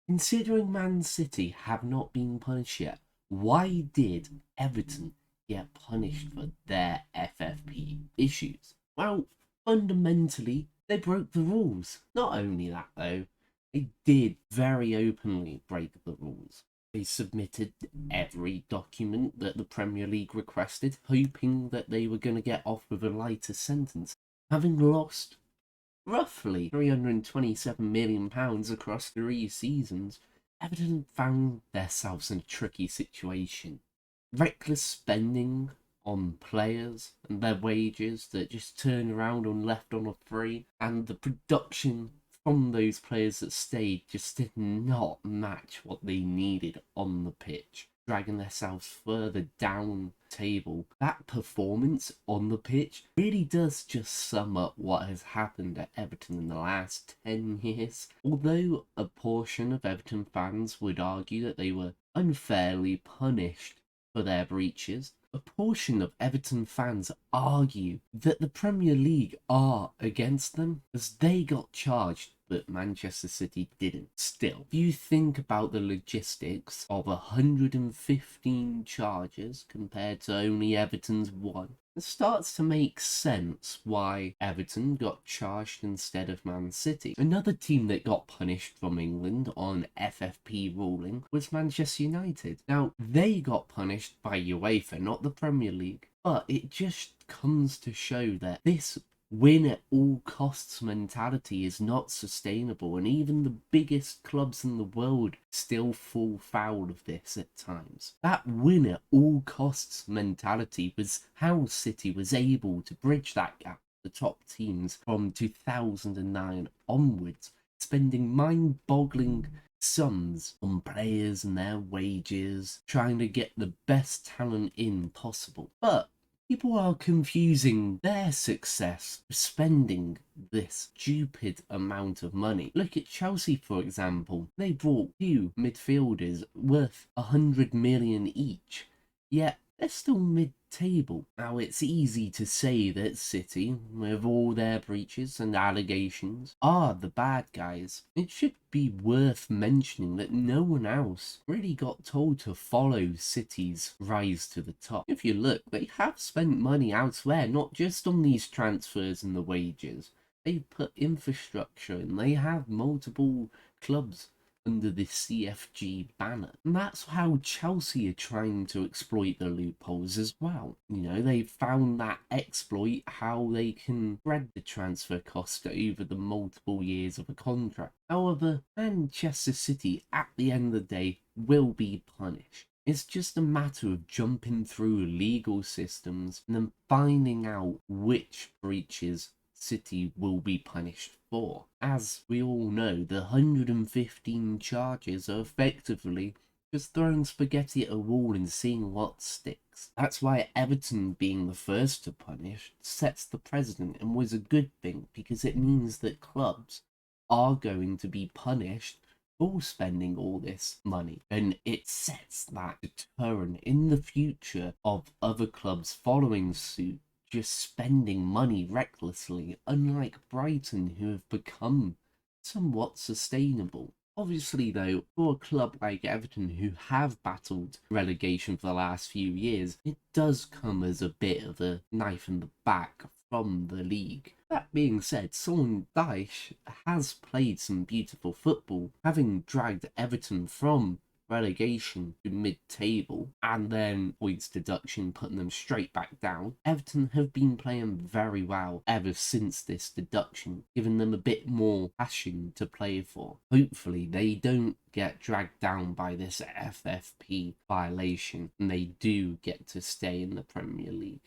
Considering Man City have not been punished yet, why did Everton get punished for their FFP issues? Well, fundamentally, they broke the rules. Not only that, though, they did very openly break the rules. They submitted every document that the Premier League requested, hoping that they were going to get off with a lighter sentence. Having lost roughly £327 million across 3 seasons, Everton found themselves in a tricky situation. Reckless spending on players and their wages that just turned around and left on a free, and the production from those players that stayed just did not match what they needed on the pitch, dragging themselves further down the table. That performance on the pitch really does just sum up what has happened at Everton in the last 10 years. Although a portion of Everton fans would argue that they were unfairly punished for their breaches, a portion of Everton fans argue that the Premier League are against them as they got charged but Manchester City didn't. Still, if you think about the logistics of 115 charges compared to only Everton's one, it starts to make sense why Everton got charged instead of Man City. Another team that got punished from England on FFP ruling was Manchester United. Now, they got punished by UEFA, not the Premier League, but it just comes to show that this win at all costs mentality is not sustainable, and even the biggest clubs in the world still fall foul of this at times. That win at all costs mentality was how City was able to bridge that gap with the top teams from 2009 onwards, spending mind-boggling sums on players and their wages, trying to get the best talent in possible. But people are confusing their success with spending this stupid amount of money. Look at Chelsea, for example. They bought two midfielders worth 100 million each, yet they're still mid-table. Now, it's easy to say that City, with all their breaches and allegations, are the bad guys. It should be worth mentioning that no one else really got told to follow City's rise to the top. If you look, they have spent money elsewhere, not just on these transfers and the wages. They put infrastructure in. They have multiple clubs under the CFG banner. And that's how Chelsea are trying to exploit the loopholes as well. You know, they found that exploit how they can spread the transfer cost over the multiple years of a contract. However, Manchester City, at the end of the day, will be punished. It's just a matter of jumping through legal systems and then finding out which breaches City will be punished for. As we all know, the 115 charges are effectively just throwing spaghetti at a wall and seeing what sticks. That's why Everton being the first to punish sets the precedent and was a good thing, because it means that clubs are going to be punished for spending all this money, and it sets that deterrent in the future of other clubs following suit, just spending money recklessly, unlike Brighton, who have become somewhat sustainable. Obviously, though, for a club like Everton, who have battled relegation for the last few years, it does come as a bit of a knife in the back from the league. That being said, Sean Dyche has played some beautiful football, having dragged Everton from relegation to mid-table and then points deduction, putting them straight back down. Everton have been playing very well ever since this deduction, giving them a bit more passion to play for. Hopefully they don't get dragged down by this FFP violation and they do get to stay in the Premier League.